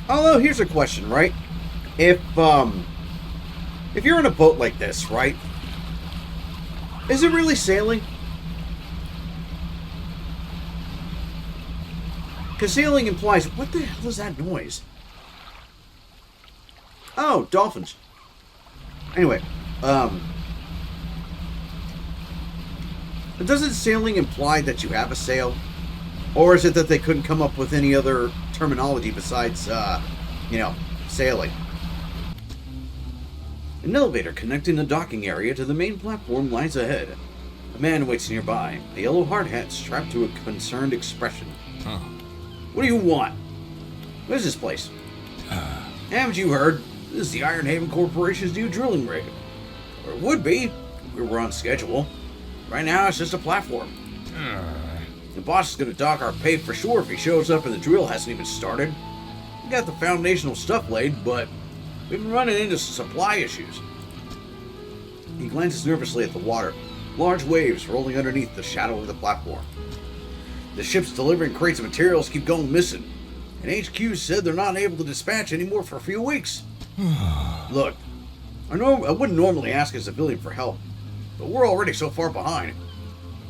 Although, here's a question, right? If you're in a boat like this, right? Is it really sailing? Because sailing implies... What the hell is that noise? Oh, dolphins. Anyway, doesn't sailing imply that you have a sail? Or is it that they couldn't come up with any other terminology besides, sailing? An elevator connecting the docking area to the main platform lies ahead. A man waits nearby, a yellow hard hat strapped to a concerned expression. Huh. What do you want? What is this place? Haven't you heard? This is the Iron Haven Corporation's new drilling rig. Or it would be, if we were on schedule. Right now, it's just a platform. The boss is going to dock our pay for sure if he shows up and the drill hasn't even started. We got the foundational stuff laid, but we've been running into some supply issues. He glances nervously at the water, large waves rolling underneath the shadow of the platform. The ships delivering crates of materials keep going missing, and HQ said they're not able to dispatch anymore for a few weeks. Look, I wouldn't normally ask a civilian for help, but we're already so far behind.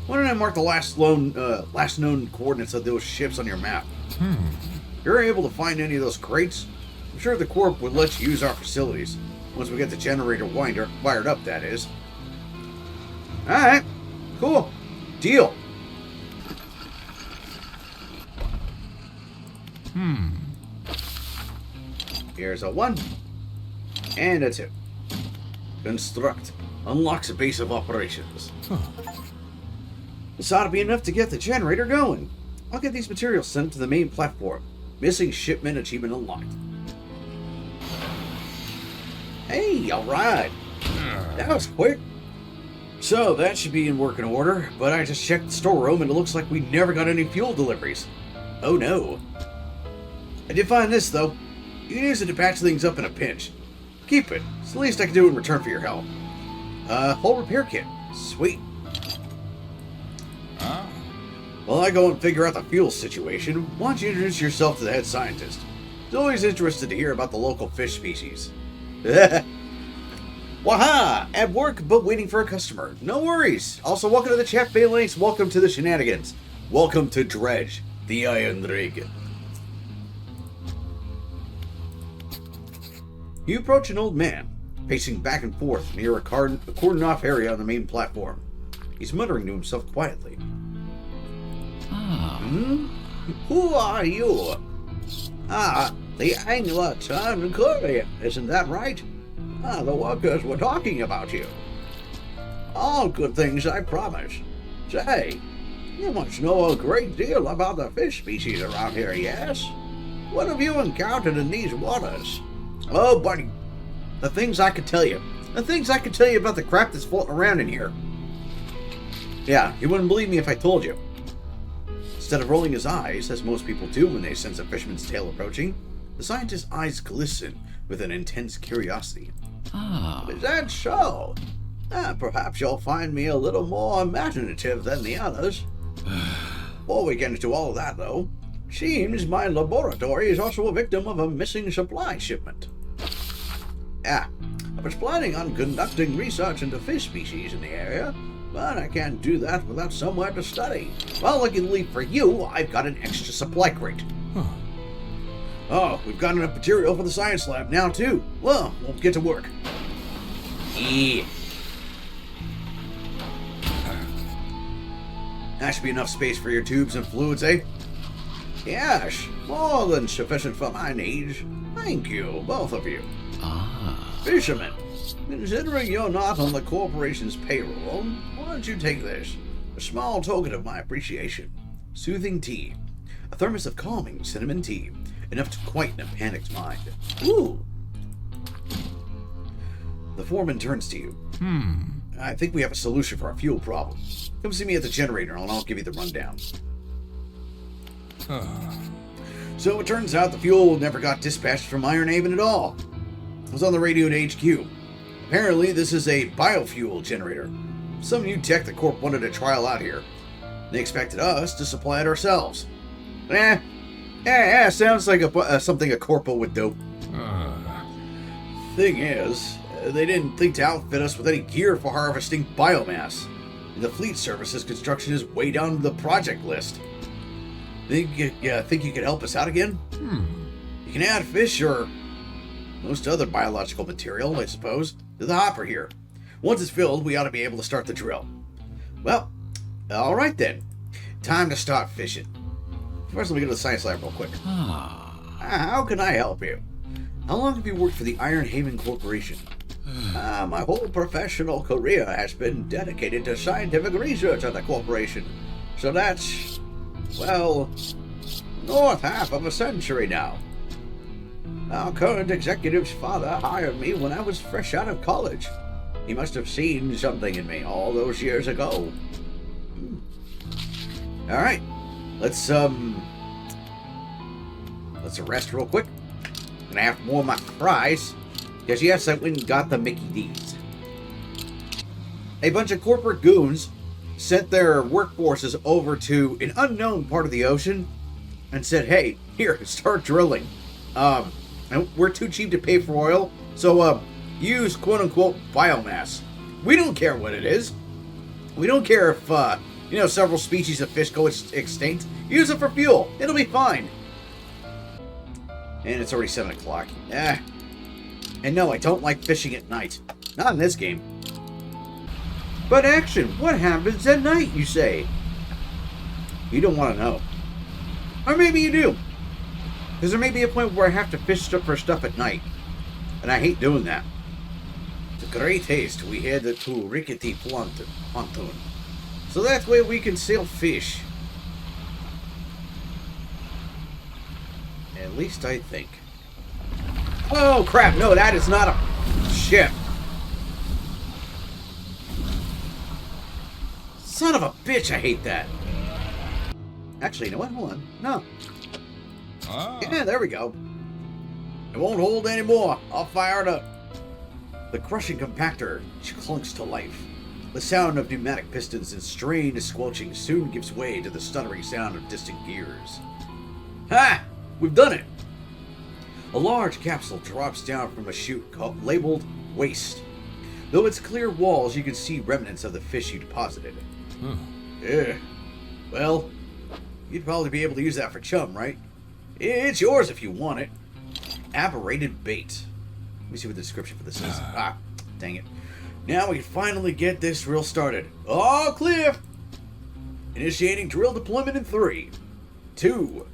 Why don't I mark the last known coordinates of those ships on your map? If you're able to find any of those crates, I'm sure the Corp would let you use our facilities. Once we get the generator wired up, that is. Alright, cool. Deal. Here's a 1 and a 2. Construct. Unlocks a base of operations. This ought to be enough to get the generator going. I'll get these materials sent to the main platform. Missing shipment achievement unlocked. Hey, alright. That was quick. So, that should be in working order, but I just checked the storeroom and it looks like we never got any fuel deliveries. Oh no. I did find this, though. You can use it to patch things up in a pinch. Keep it. It's the least I can do in return for your help. Whole repair kit. Sweet. While I go and figure out the fuel situation, why don't you introduce yourself to the head scientist? He's always interested to hear about the local fish species. Waha! At work, but waiting for a customer. No worries. Also, welcome to the chat, Phalanx. Welcome to the shenanigans. Welcome to Dredge, the Iron Rig. You approach an old man, pacing back and forth near a cordoned-off area on the main platform. He's muttering to himself quietly. Who are you? The Angler turned courier, isn't that right? The workers were talking about you. All good things, I promise. Say, you must know a great deal about the fish species around here, yes? What have you encountered in these waters? Oh, buddy, the things I could tell you. The things I could tell you about the crap that's floating around in here. Yeah, you wouldn't believe me if I told you. Instead of rolling his eyes, as most people do when they sense a fisherman's tail approaching, the scientist's eyes glisten with an intense curiosity. Is that so? Perhaps you'll find me a little more imaginative than the others. Before we get into all of that, though, seems my laboratory is also a victim of a missing supply shipment. I was planning on conducting research into fish species in the area, but I can't do that without somewhere to study. Well, luckily for you, I've got an extra supply crate. Oh, we've got enough material for the science lab now, too. Well, we'll get to work. Yeah. That should be enough space for your tubes and fluids, eh? Yes, more than sufficient for my needs. Thank you, both of you. Fishermen, considering you're not on the corporation's payroll, why don't you take this? A small token of my appreciation. Soothing tea. A thermos of calming cinnamon tea. Enough to quieten a panicked mind. Ooh! The foreman turns to you. I think we have a solution for our fuel problem. Come see me at the generator and I'll give you the rundown. So it turns out the fuel never got dispatched from Iron Haven at all. It was on the radio to HQ. Apparently this is a biofuel generator. Some new tech the Corp wanted to trial out here. They expected us to supply it ourselves. Yeah, sounds like something a corporal would do. Thing is, they didn't think to outfit us with any gear for harvesting biomass. The fleet services construction is way down the project list. Think you could help us out again? You can add fish or most other biological material, I suppose, to the hopper here. Once it's filled, we ought to be able to start the drill. Well, alright then. Time to start fishing. First, let me go to the science lab real quick. How can I help you? How long have you worked for the Iron Haven Corporation? My whole professional career has been dedicated to scientific research at the corporation. So that's, well, north half of a century now. Our current executive's father hired me when I was fresh out of college. He must have seen something in me all those years ago. Alright, let's rest real quick. Gonna have more of my fries. Because yes, I went and got the Mickey D's. A bunch of corporate goons sent their workforces over to an unknown part of the ocean and said, hey, here, start drilling. And we're too cheap to pay for oil, so use quote-unquote biomass. We don't care what it is. We don't care if, several species of fish go extinct. Use it for fuel. It'll be fine. And it's already 7 o'clock. And no, I don't like fishing at night. Not in this game. But action, what happens at night, you say? You don't want to know. Or maybe you do. Because there may be a point where I have to fish for stuff at night. And I hate doing that. To great haste, we head to Rickety Pontoon. So that way we can sail fish. At least I think. Oh crap, no, that is not a ship. Son of a bitch, I hate that. Actually, you know what? Hold on. No. Yeah, there we go. It won't hold anymore. I'll fire it up. The crushing compactor clunks to life. The sound of pneumatic pistons and strained squelching soon gives way to the stuttering sound of distant gears. Ha! We've done it! A large capsule drops down from a chute labeled Waste. Though its clear walls, you can see remnants of the fish you deposited. Yeah. Well, you'd probably be able to use that for chum, right? It's yours if you want it. Aberrated bait. Let me see what the description for this is. Dang it. Now we can finally get this drill started. All clear! Initiating drill deployment in 3, 2,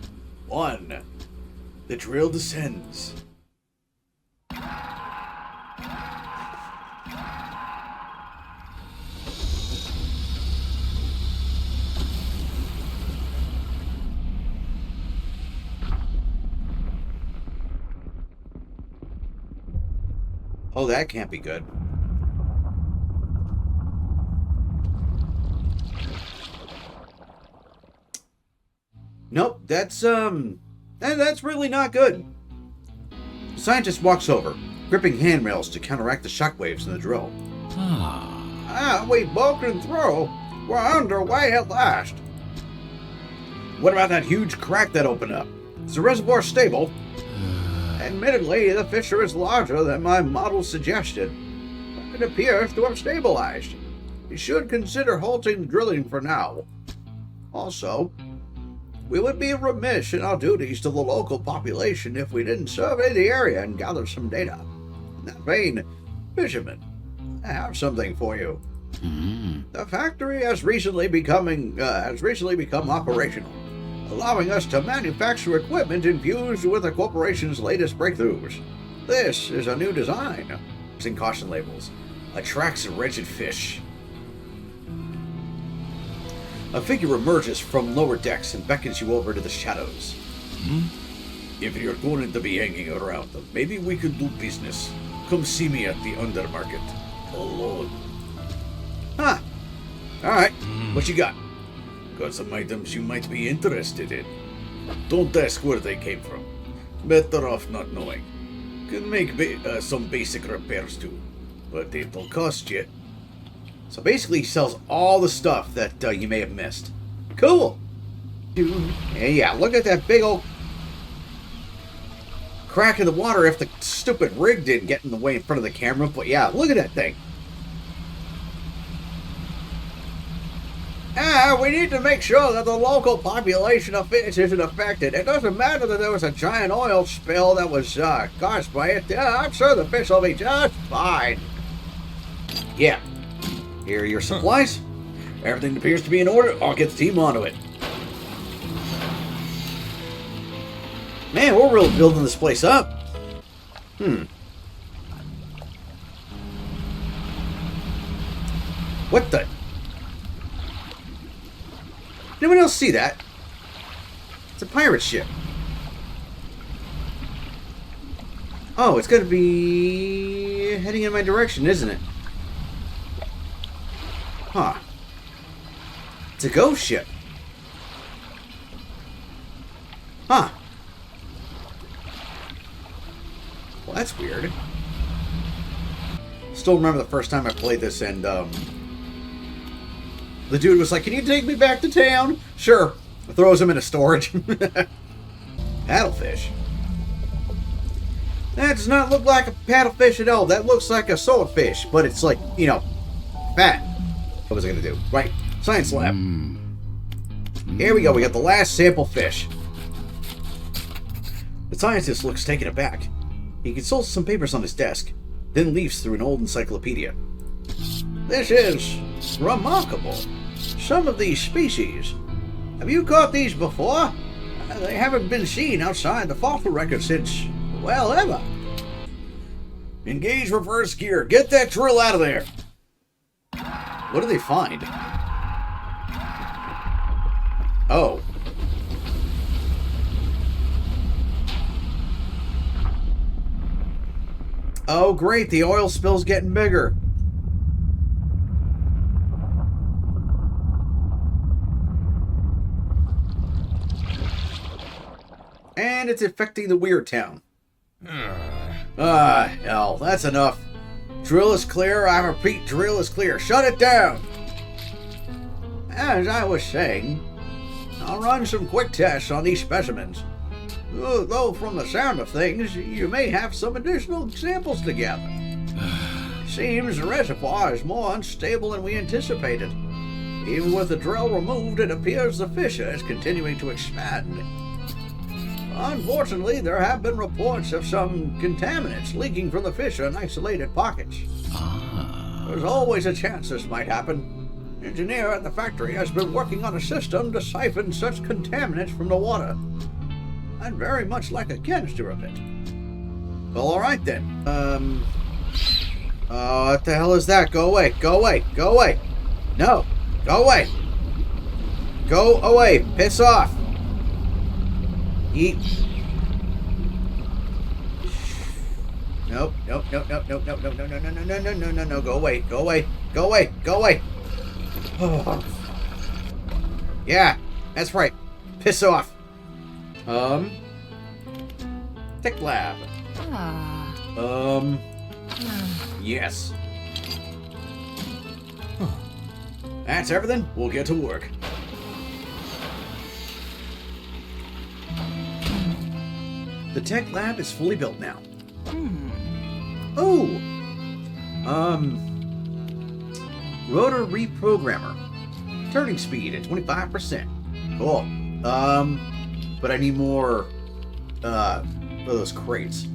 1. The drill descends. Oh, that can't be good. Nope, that's really not good. The scientist walks over, gripping handrails to counteract the shockwaves in the drill. We've broken through. We're underway at last. What about that huge crack that opened up? Is the reservoir stable? Admittedly, the fissure is larger than my model suggested, but it appears to have stabilized. You should consider halting drilling for now. Also, we would be remiss in our duties to the local population if we didn't survey the area and gather some data. In that vein, fishermen, I have something for you. The factory has recently become operational, allowing us to manufacture equipment infused with the corporation's latest breakthroughs. This is a new design. Using caution labels, attracts wretched fish. A figure emerges from lower decks and beckons you over to the shadows. If you're going to be hanging around, maybe we could do business. Come see me at the undermarket. Alone. Alright, what you got? Got some items you might be interested in. Don't ask where they came from. Better off not knowing. Can make some basic repairs too, but it'll cost you. So basically he sells all the stuff that you may have missed. Cool! Yeah, look at that big old crack in the water if the stupid rig didn't get in the way in front of the camera. But yeah, look at that thing. We need to make sure that the local population of fish isn't affected. It doesn't matter that there was a giant oil spill that was caused by it. I'm sure the fish will be just fine. Yeah. Here are your supplies. Everything appears to be in order. I'll get the team onto it. Man, we're really building this place up. What the? Anyone else see that? It's a pirate ship. Oh, it's going to be heading in my direction, isn't it? Huh. It's a ghost ship. Huh. Well, that's weird. Still remember the first time I played this, and the dude was like, "Can you take me back to town?" Sure. Throws him into storage. Paddlefish. That does not look like a paddlefish at all. That looks like a swordfish, but it's like, you know, fat. What was I going to do? Right. Science lab. Here we go. We got the last sample fish. The scientist looks taken aback. He consults some papers on his desk, then leafs through an old encyclopedia. This is remarkable. Some of these species. Have you caught these before? They haven't been seen outside the fossil record since, well, ever. Engage reverse gear. Get that drill out of there. What do they find? Oh. Oh, great. The oil spill's getting bigger. And it's affecting the Weird Town. Hell, that's enough. Drill is clear. I repeat, drill is clear. Shut it down. As I was saying, I'll run some quick tests on these specimens. Though from the sound of things, you may have some additional samples to gather. Seems the reservoir is more unstable than we anticipated. Even with the drill removed, it appears the fissure is continuing to expand. Unfortunately, there have been reports of some contaminants leaking from the fissure in isolated pockets. There's always a chance this might happen. The engineer at the factory has been working on a system to siphon such contaminants from the water. I'd very much like a canister of it. Well, alright then. What the hell is that? Go away. Go away. Go away. No. Go away. Go away. Piss off. Eat. Nope. Nope. Nope. Nope. Nope. Nope. Nope. No. No. No. No. No. No. No. No. No. Go away. Go away. Go away. Go away. Oh. Yeah. That's right. Piss off. Tech lab. Yes. That's everything. We'll get to work. The tech lab is fully built now. Oh! Rotor reprogrammer. Turning speed at 25%. Cool. But I need more, of those crates.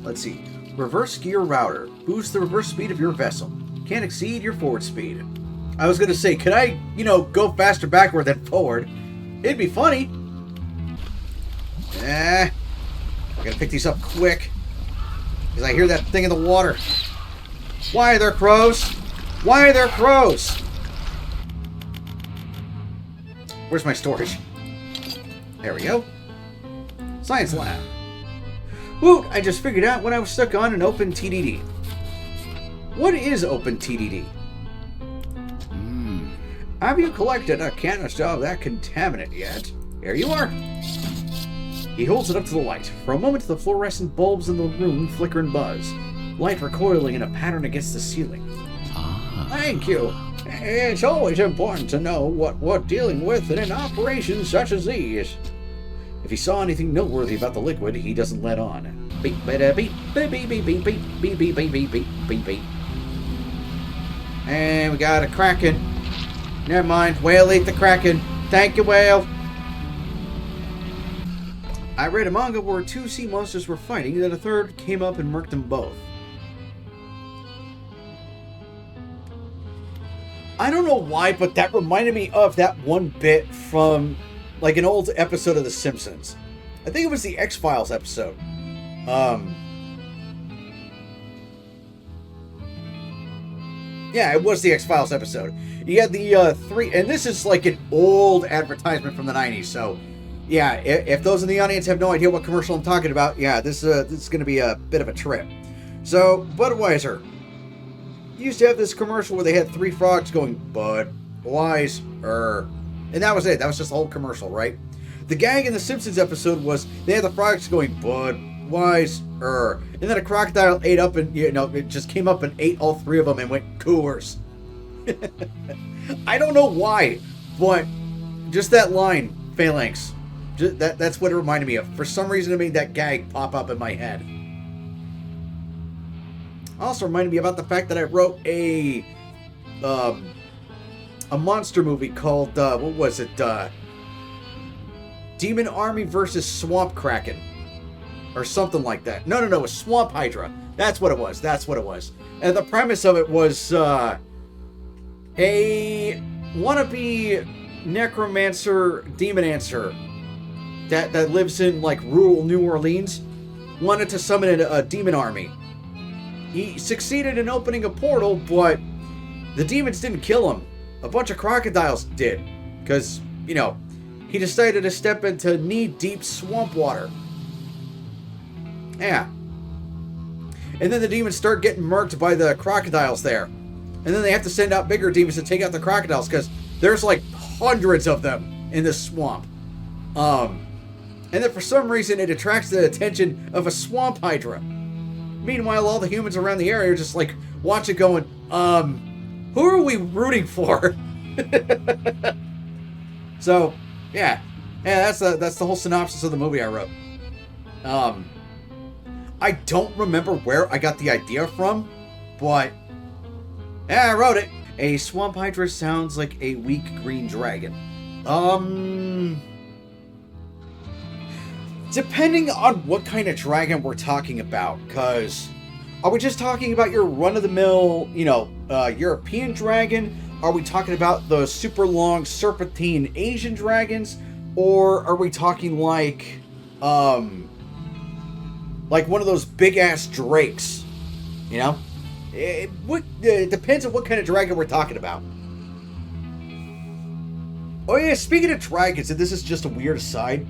Let's see. Reverse gear router. Boost the reverse speed of your vessel. Can't exceed your forward speed. I was gonna say, could I, go faster backward than forward? It'd be funny. I gotta pick these up quick. Because I hear that thing in the water. Why are there crows? Why are there crows? Where's my storage? There we go. Science lab. Woot! I just figured out when I was stuck on an open TDD. What is open TDD? Have you collected a canister of that contaminant yet? Here you are. He holds it up to the light. For a moment, the fluorescent bulbs in the room flicker and buzz, light recoiling in a pattern against the ceiling. Thank you. It's always important to know what we're dealing with in an operation such as these. If he saw anything noteworthy about the liquid, he doesn't let on. beep, beep, beep, beep, beep, beep, beep, beep, beep, beep, beep, beep, beep, beep, beep. And we got a Kraken. Never mind. Whale ate the Kraken. Thank you, whale. I read a manga where 2 sea monsters were fighting, then a third came up and murked them both. I don't know why, but that reminded me of that one bit from like an old episode of The Simpsons. I think it was the X-Files episode. Yeah, it was the X-Files episode. You had the 3, and this is like an old advertisement from the 90s, so yeah, if those in the audience have no idea what commercial I'm talking about, yeah, this is going to be a bit of a trip. So, Budweiser used to have this commercial where they had 3 frogs going, Budweiser. And that was it. That was just the whole commercial, right? The gag in the Simpsons episode was they had the frogs going, Budweiser. And then a crocodile ate up and, it just came up and ate all 3 of them and went, Coors. I don't know why, but just that line, phalanx. That's what it reminded me of. For some reason, it made that gag pop up in my head. Also reminded me about the fact that I wrote a monster movie called, what was it? Demon Army versus Swamp Kraken. Or something like that. No, it was Swamp Hydra. That's what it was. And the premise of it was a wannabe necromancer demonancer that lives in like rural New Orleans wanted to summon a demon army. He succeeded in opening a portal, but the demons didn't kill him. A bunch of crocodiles did. Because, he decided to step into knee-deep swamp water. Yeah. And then the demons start getting murked by the crocodiles there. And then they have to send out bigger demons to take out the crocodiles because there's like hundreds of them in this swamp. And then for some reason it attracts the attention of a swamp hydra. Meanwhile, all the humans around the area are just like watching going, who are we rooting for? So, yeah, that's the whole synopsis of the movie I wrote. I don't remember where I got the idea from, but yeah, I wrote it. A swamp hydra sounds like a weak green dragon. Depending on what kind of dragon we're talking about, because are we just talking about your run-of-the-mill, European dragon? Are we talking about the super long serpentine Asian dragons? Or are we talking like one of those big-ass drakes? It depends on what kind of dragon we're talking about. Oh yeah, speaking of dragons, and this is just a weird aside,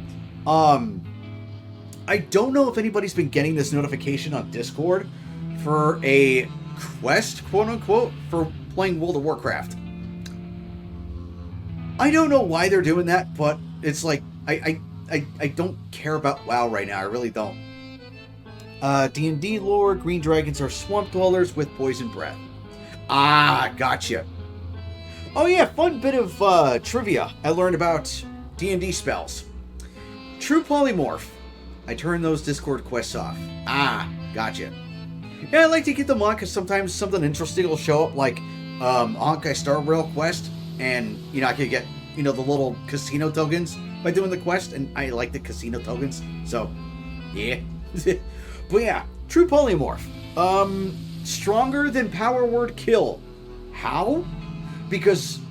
I don't know if anybody's been getting this notification on Discord for a quest, quote-unquote, for playing World of Warcraft. I don't know why they're doing that, but it's like, I don't care about WoW right now, I really don't. D&D lore, green dragons are swamp dwellers with poison breath. Ah, gotcha. Oh yeah, fun bit of trivia I learned about D&D spells. True polymorph. I turn those Discord quests off. Ah, gotcha. Yeah, I like to get them on because sometimes something interesting will show up, like Honkai Star Rail quest, and I can get the little casino tokens by doing the quest, and I like the casino tokens, so yeah. But yeah, true polymorph. Stronger than power word kill. How? Because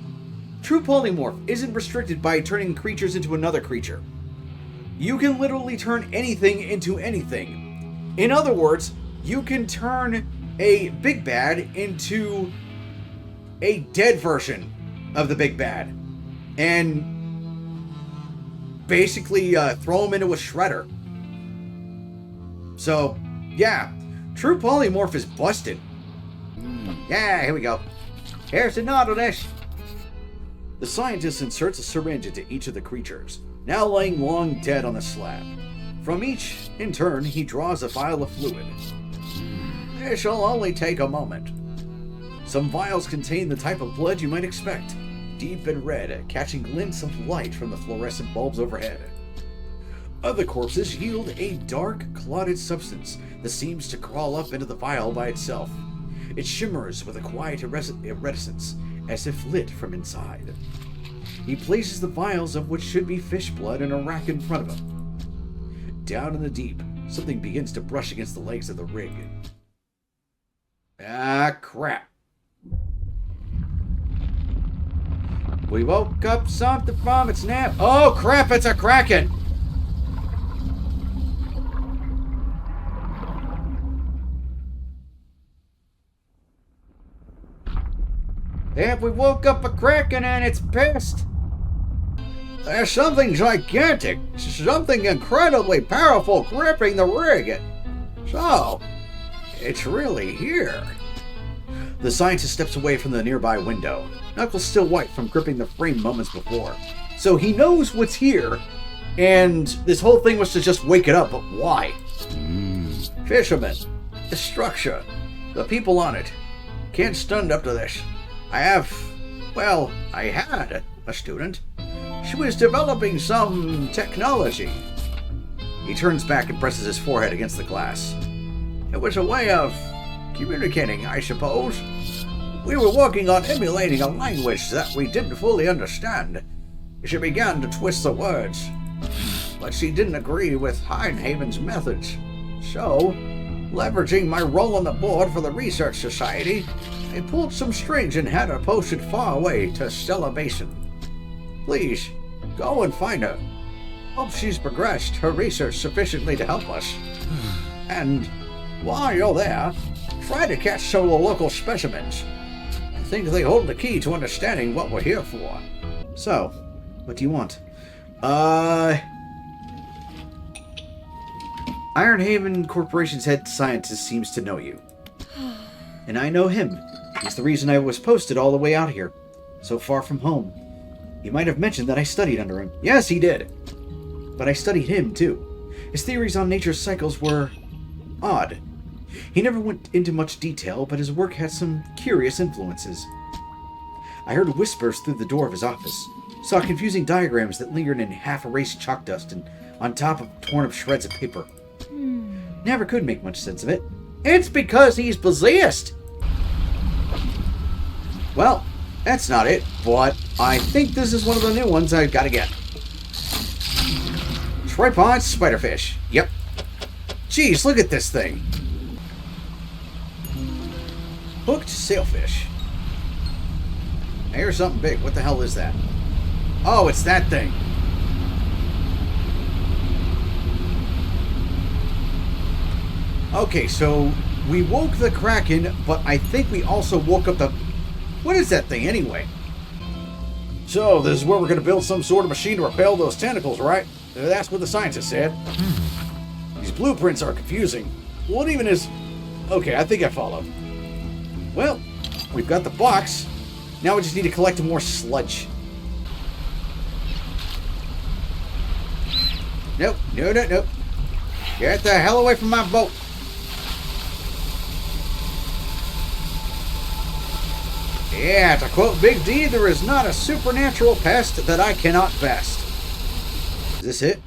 true polymorph isn't restricted by turning creatures into another creature. You can literally turn anything into anything. In other words, you can turn a big bad into a dead version of the big bad. And basically throw him into a shredder. So, yeah, true polymorph is busted. Yeah, here we go. Here's the Nautilus. The scientist inserts a syringe into each of the creatures, now laying long dead on the slab. From each, in turn, he draws a vial of fluid. This shall only take a moment. Some vials contain the type of blood you might expect, deep and red, catching glints of light from the fluorescent bulbs overhead. Other corpses yield a dark, clotted substance that seems to crawl up into the vial by itself. It shimmers with a quiet iridescence, as if lit from inside. He places the vials of what should be fish blood in a rack in front of him. Down in the deep, something begins to brush against the legs of the rig. Ah, crap. We woke up something from its nap. Oh, crap, it's a kraken! Have we woke up a kraken and it's pissed? There's something gigantic, something incredibly powerful gripping the rig. So, it's really here. The scientist steps away from the nearby window, knuckles still white from gripping the frame moments before. So he knows what's here, and this whole thing was to just wake it up, but why? Fishermen, the structure, the people on it. Can't stand up to this. I had a student. She was developing some technology. He turns back and presses his forehead against the glass. It was a way of communicating, I suppose. We were working on emulating a language that we didn't fully understand. She began to twist the words, but she didn't agree with Heinhaven's methods. So, leveraging my role on the board for the Research Society, I pulled some strings and had her posted far away to Stellar Basin. Please, go and find her. Hope she's progressed her research sufficiently to help us. And while you're there, try to catch some of the local specimens. I think they hold the key to understanding what we're here for. So, what do you want? Ironhaven Corporation's head scientist seems to know you. And I know him. He's the reason I was posted all the way out here, so far from home. He might have mentioned that I studied under him. Yes, he did. But I studied him, too. His theories on nature's cycles were odd. He never went into much detail, but his work had some curious influences. I heard whispers through the door of his office, saw confusing diagrams that lingered in half-erased chalk dust and on top of torn-up shreds of paper. Never could make much sense of it. It's because he's possessed! Well, that's not it, but I think this is one of the new ones I've got to get. Tripod spiderfish. Yep. Jeez, look at this thing. Hooked sailfish. I hear something big. What the hell is that? Oh, it's that thing. Okay, so we woke the kraken, but I think we also woke up the... What is that thing anyway? So, this is where we're going to build some sort of machine to repel those tentacles, right? That's what the scientist said. These blueprints are confusing. What even is... Okay, I think I follow. Well, we've got the box. Now we just need to collect more sludge. Nope, nope. Get the hell away from my boat. Yeah, to quote Big D, there is not a supernatural pest that I cannot best. Is this it?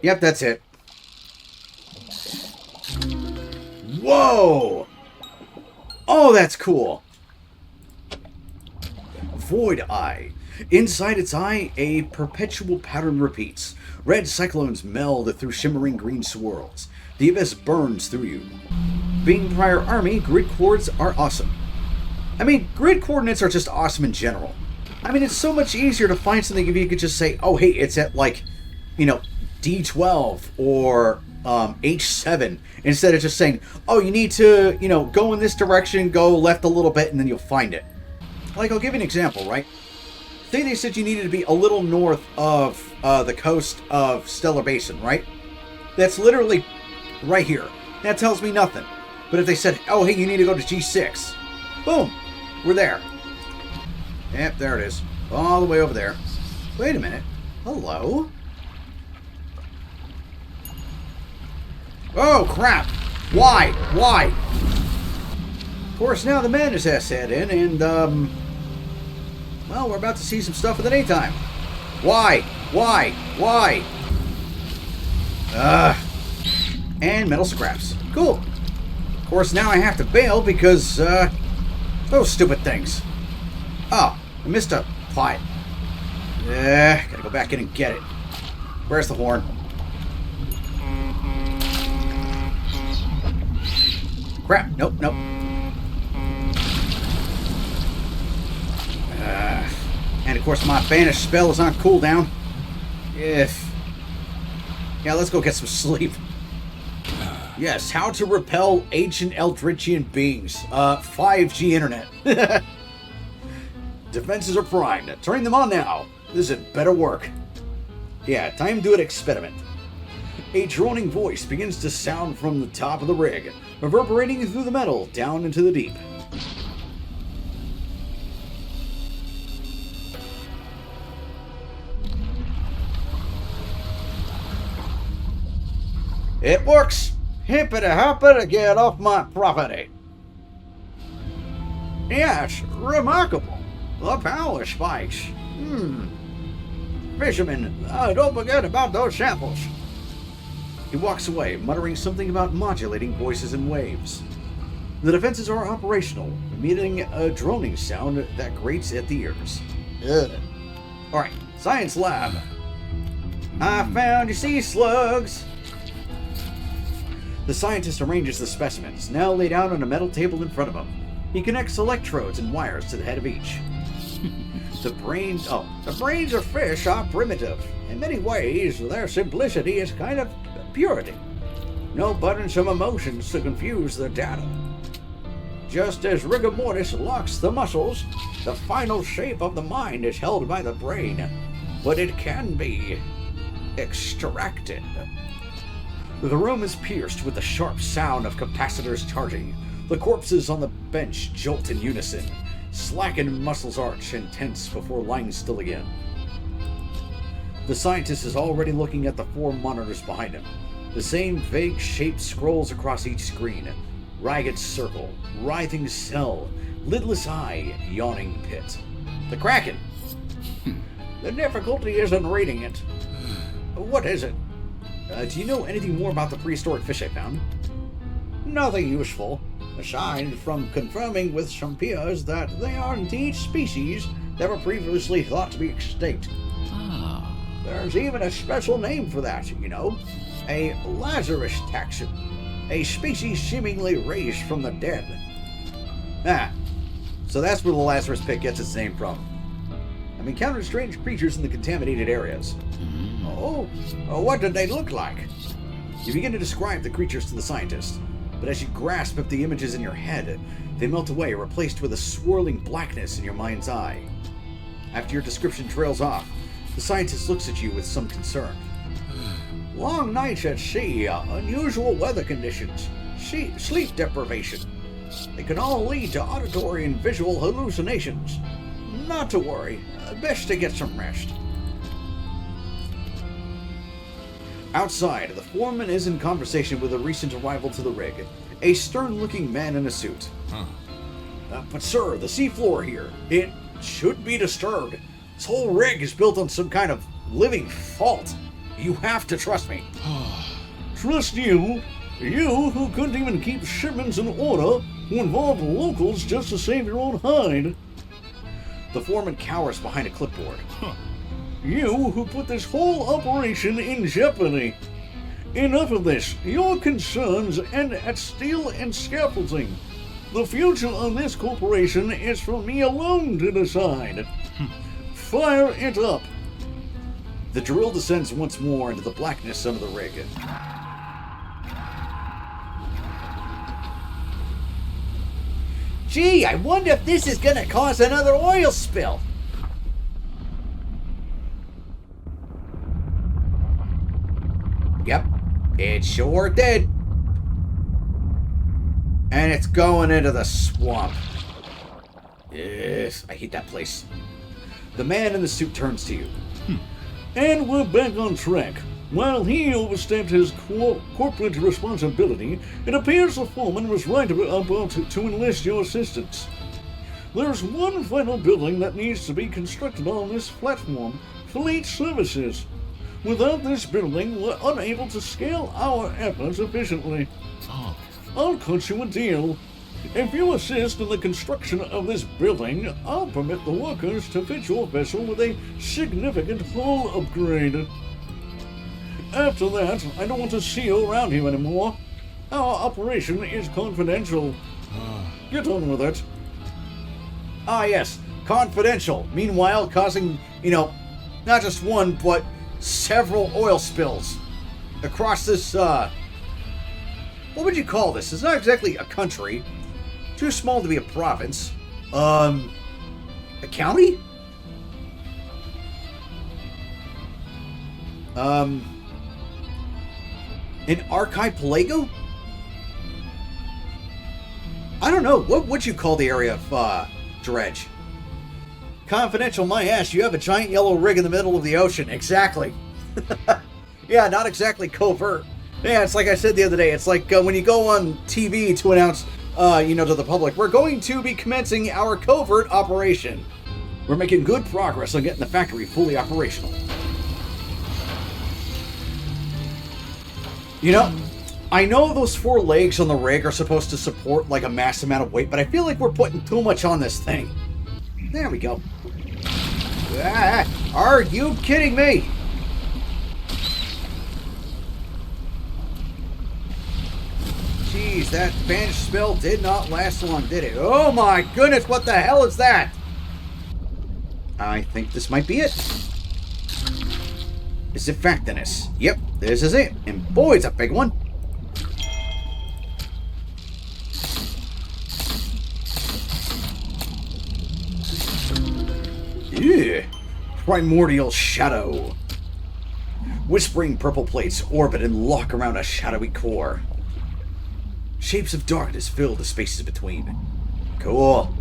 Yep, that's it. Whoa! Oh, that's cool. Void Eye. Inside its eye, a perpetual pattern repeats. Red cyclones meld through shimmering green swirls. The abyss burns through you. Being prior army, grid coords are awesome. I mean, grid coordinates are just awesome in general. I mean, it's so much easier to find something if you could just say, oh, hey, it's at, like, you know, D12 or H7, instead of just saying, oh, you need to, you know, go in this direction, go left a little bit, and then you'll find it. Like, I'll give you an example, right? Say they said you needed to be a little north of the coast of Stellar Basin, right? That's literally right here. That tells me nothing. But if they said, oh, hey, you need to go to G6, boom, we're there. Yep, there it is. All the way over there. Wait a minute. Hello? Oh, crap. Why? Why? Of course, now the madness has set in, and, well, we're about to see some stuff in the daytime. Why? Why? Why? And metal scraps. Cool. Of course, now I have to bail because, those stupid things. Oh, I missed a pipe. Gotta go back in and get it. Where's the horn? Crap. Nope. And of course, my banish spell is on cooldown. Yeah, let's go get some sleep. Yes, how to repel ancient Eldritchian beings. 5G internet. Defenses are primed. Turning them on now. This had better work. Yeah, time to do an experiment. A droning voice begins to sound from the top of the rig, reverberating through the metal down into the deep. It works! Hippity hoppity, get off my property! Yes, remarkable. The power spikes. Fisherman, don't forget about those samples. He walks away, muttering something about modulating voices and waves. The defenses are operational, emitting a droning sound that grates at the ears. Alright, science lab. I found your sea slugs. The scientist arranges the specimens, now laid out on a metal table in front of him. He connects electrodes and wires to the head of each. The brains of fish are primitive. In many ways, their simplicity is kind of purity. No burdensome emotions to confuse the data. Just as rigor mortis locks the muscles, the final shape of the mind is held by the brain, but it can be extracted. The room is pierced with the sharp sound of capacitors charging. The corpses on the bench jolt in unison. Slackened muscles arch and tense before lying still again. The scientist is already looking at the 4 monitors behind him. The same vague shape scrolls across each screen. Ragged circle, writhing cell, lidless eye, yawning pit. The Kraken! The difficulty isn't reading it. What is it? Do you know anything more about the prehistoric fish I found? Nothing useful, aside from confirming with some peers that they are indeed species that were previously thought to be extinct. There's even a special name for that, you know. A Lazarus taxon. A species seemingly raised from the dead. So that's where the Lazarus pit gets its name from. I've encountered strange creatures in the contaminated areas. Oh, what did they look like? You begin to describe the creatures to the scientist, but as you grasp at the images in your head, they melt away, replaced with a swirling blackness in your mind's eye. After your description trails off, the scientist looks at you with some concern. Long nights at sea, unusual weather conditions, sleep deprivation. They can all lead to auditory and visual hallucinations. Not to worry, best to get some rest. Outside, the foreman is in conversation with a recent arrival to the rig, a stern-looking man in a suit. But sir, the seafloor here, it should be disturbed. This whole rig is built on some kind of living fault. You have to trust me. Trust you? You who couldn't even keep shipments in order, who involved locals just to save your own hide. The foreman cowers behind a clipboard. You who put this whole operation in jeopardy. Enough of this. Your concerns end at steel and scaffolding. The future of this corporation is for me alone to decide. Fire it up. The drill descends once more into the blackness under the rig. Gee, I wonder if this is gonna cause another oil spill. Yep, it sure did. And it's going into the swamp. Yes, I hate that place. The man in the suit turns to you. And we're back on track. While he overstepped his corporate responsibility, it appears the foreman was right about to enlist your assistance. There's one final building that needs to be constructed on this platform, fleet services. Without this building, we're unable to scale our efforts efficiently. I'll cut you a deal. If you assist in the construction of this building, I'll permit the workers to fit your vessel with a significant hull upgrade. After that, I don't want to see you around here anymore. Our operation is confidential. Get on with it. Ah, yes, confidential. Meanwhile, causing, not just one, but several oil spills across this, what would you call this? It's not exactly a country. Too small to be a province. A county? An archipelago? I don't know. What would you call the area of, Dredge? Confidential, my ass. You have a giant yellow rig in the middle of the ocean. Exactly. Yeah, not exactly covert. Yeah, it's like I said the other day. It's like when you go on TV to announce, to the public, we're going to be commencing our covert operation. We're making good progress on getting the factory fully operational. I know those 4 legs on the rig are supposed to support like a mass amount of weight, but I feel like we're putting too much on this thing. There we go. Are you kidding me? Jeez, that bench spill did not last long, did it? Oh my goodness, what the hell is that? I think this might be it. Is it Factinus? Yep, this is it. And boy, it's a big one. Ew. Primordial Shadow. Whispering purple plates orbit and lock around a shadowy core. Shapes of darkness fill the spaces between. Cool.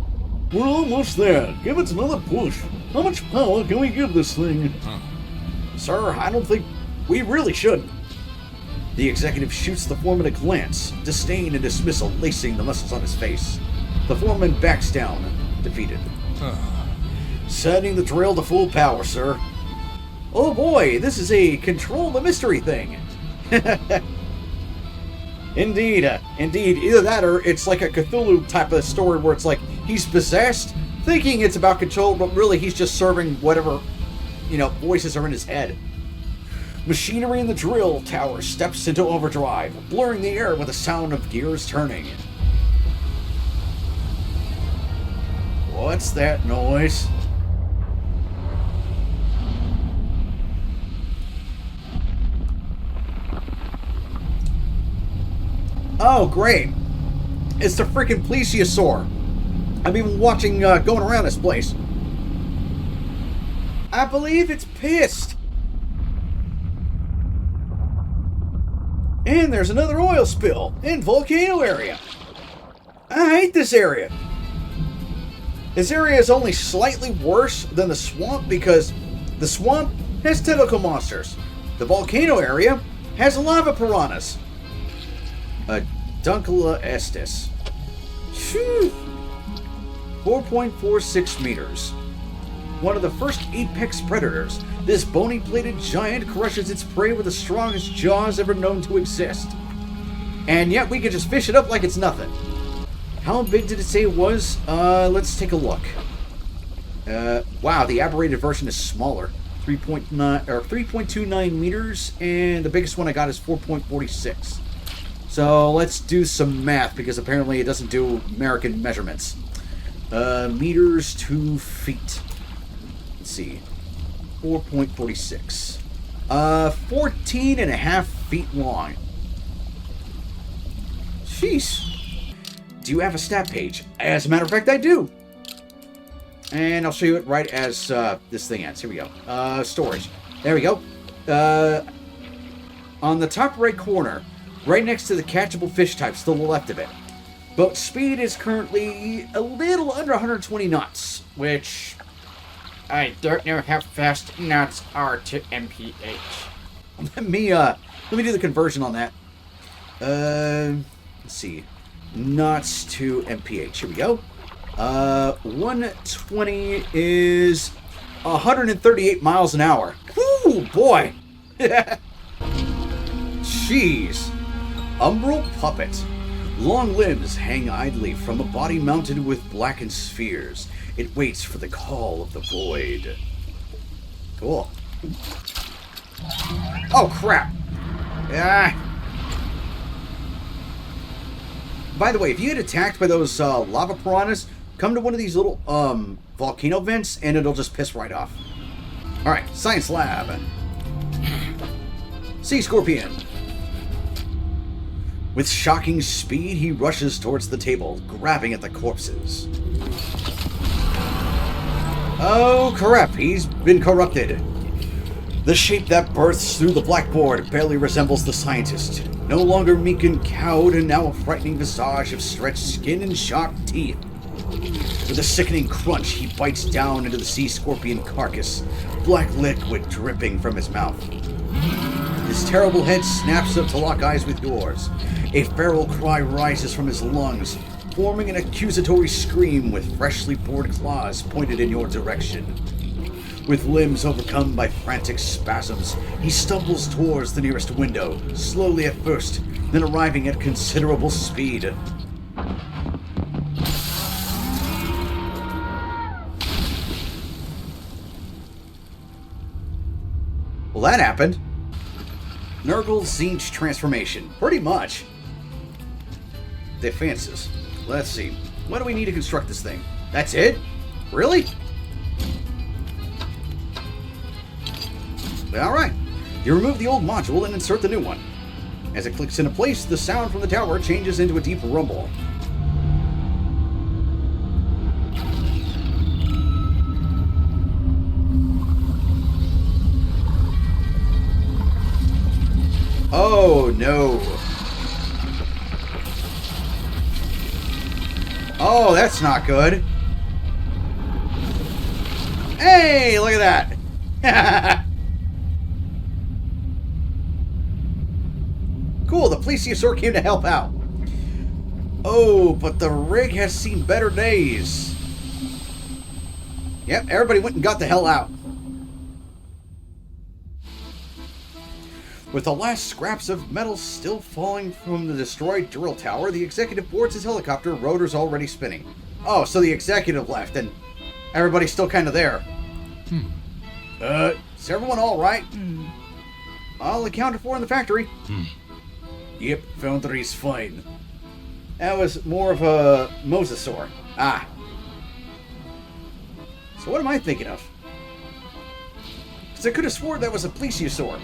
We're almost there. Give it another push. How much power can we give this thing? Sir, I don't think we really should. The executive shoots the foreman a glance, disdain and dismissal lacing the muscles on his face. The foreman backs down, defeated. Setting the drill to full power, sir. Oh boy, this is a control the mystery thing. Indeed. Either that or it's like a Cthulhu type of story where it's like he's possessed, thinking it's about control, but really he's just serving whatever, voices are in his head. Machinery in the drill tower steps into overdrive, blurring the air with the sound of gears turning. What's that noise? Oh, great. It's the freaking plesiosaur. I've been watching, going around this place. I believe it's pissed. And there's another oil spill in volcano area. I hate this area. This area is only slightly worse than the swamp because the swamp has tentacle monsters. The volcano area has lava piranhas. Dunkula estis. Phew. 4.46 meters. One of the first apex predators, this bony-plated giant crushes its prey with the strongest jaws ever known to exist. And yet we can just fish it up like it's nothing. How big did it say it was? Let's take a look. Wow, the aberrated version is smaller. 3.29 meters, and the biggest one I got is 4.46. So let's do some math because apparently it doesn't do American measurements. Meters to feet. Let's see. 4.46. 14 and a half feet long. Jeez. Do you have a stat page? As a matter of fact, I do. And I'll show you it right as this thing ends. Here we go. Storage. There we go. On the top right corner, right next to the catchable fish types to the left of it. Boat speed is currently a little under 120 knots, which I don't know how fast knots are to mph. Let me do the conversion on that. Let's see. Knots to mph. Here we go. 120 is 138 miles an hour. Whoo, boy. Jeez. Umbral puppet. Long limbs hang idly from a body mounted with blackened spheres. It waits for the call of the void. Cool. Oh, crap. Ah. By the way, if you get attacked by those lava piranhas, come to one of these little volcano vents and it'll just piss right off. Alright, science lab. Sea Scorpion. With shocking speed, he rushes towards the table, grabbing at the corpses. Oh, crap, he's been corrupted. The shape that bursts through the blackboard barely resembles the scientist. No longer meek and cowed, and now a frightening visage of stretched skin and sharp teeth. With a sickening crunch, he bites down into the sea scorpion carcass, black liquid dripping from his mouth. His terrible head snaps up to lock eyes with yours. A feral cry rises from his lungs, forming an accusatory scream with freshly bored claws pointed in your direction. With limbs overcome by frantic spasms, he stumbles towards the nearest window, slowly at first, then arriving at considerable speed. Well, that happened. Nurgle Zinch transformation. Pretty much. Defenses. Let's see. What do we need to construct this thing? That's it? Really? Alright. You remove the old module and insert the new one. As it clicks into place, the sound from the tower changes into a deep rumble. Oh, no. Oh, that's not good. Hey, look at that. Cool, the plesiosaur came to help out. Oh, but the rig has seen better days. Yep, everybody went and got the hell out. With the last scraps of metal still falling from the destroyed drill tower, the executive boards his helicopter, rotors already spinning. Oh, so the executive left, and everybody's still kind of there. Is everyone all right? All accounted for in the factory. Yep, foundry's fine. That was more of a mosasaur. Ah. So what am I thinking of? Because I could have sworn that was a plesiosaur.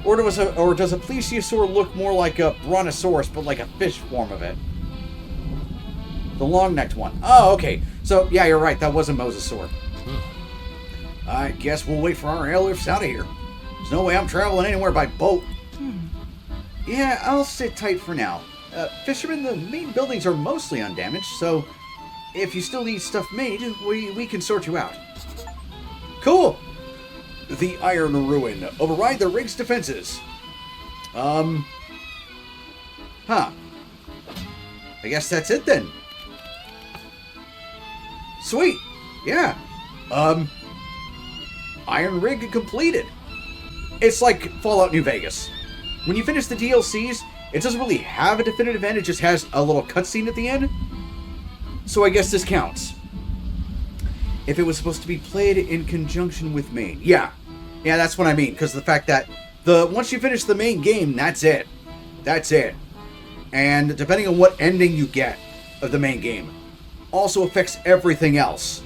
Or does a plesiosaur look more like a brontosaurus, but like a fish form of it? The long-necked one. Oh, okay. So, yeah, you're right. That was a mosasaur. I guess we'll wait for our airlifts out of here. There's no way I'm traveling anywhere by boat. Yeah, I'll sit tight for now. Fishermen, the main buildings are mostly undamaged, so if you still need stuff made, we can sort you out. Cool! The Iron Ruin. Override the rig's defenses. Huh. I guess that's it then. Sweet. Yeah. Iron Rig completed. It's like Fallout New Vegas. When you finish the DLCs, it doesn't really have a definitive end, it just has a little cutscene at the end. So I guess this counts. If it was supposed to be played in conjunction with main. Yeah, that's what I mean, because the fact that once you finish the main game, that's it. That's it. And depending on what ending you get of the main game, also affects everything else.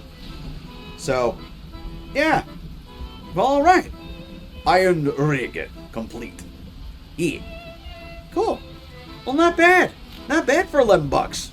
So, yeah. Alright. Iron Rig complete. Yeah. Cool. Well, not bad. Not bad for $11.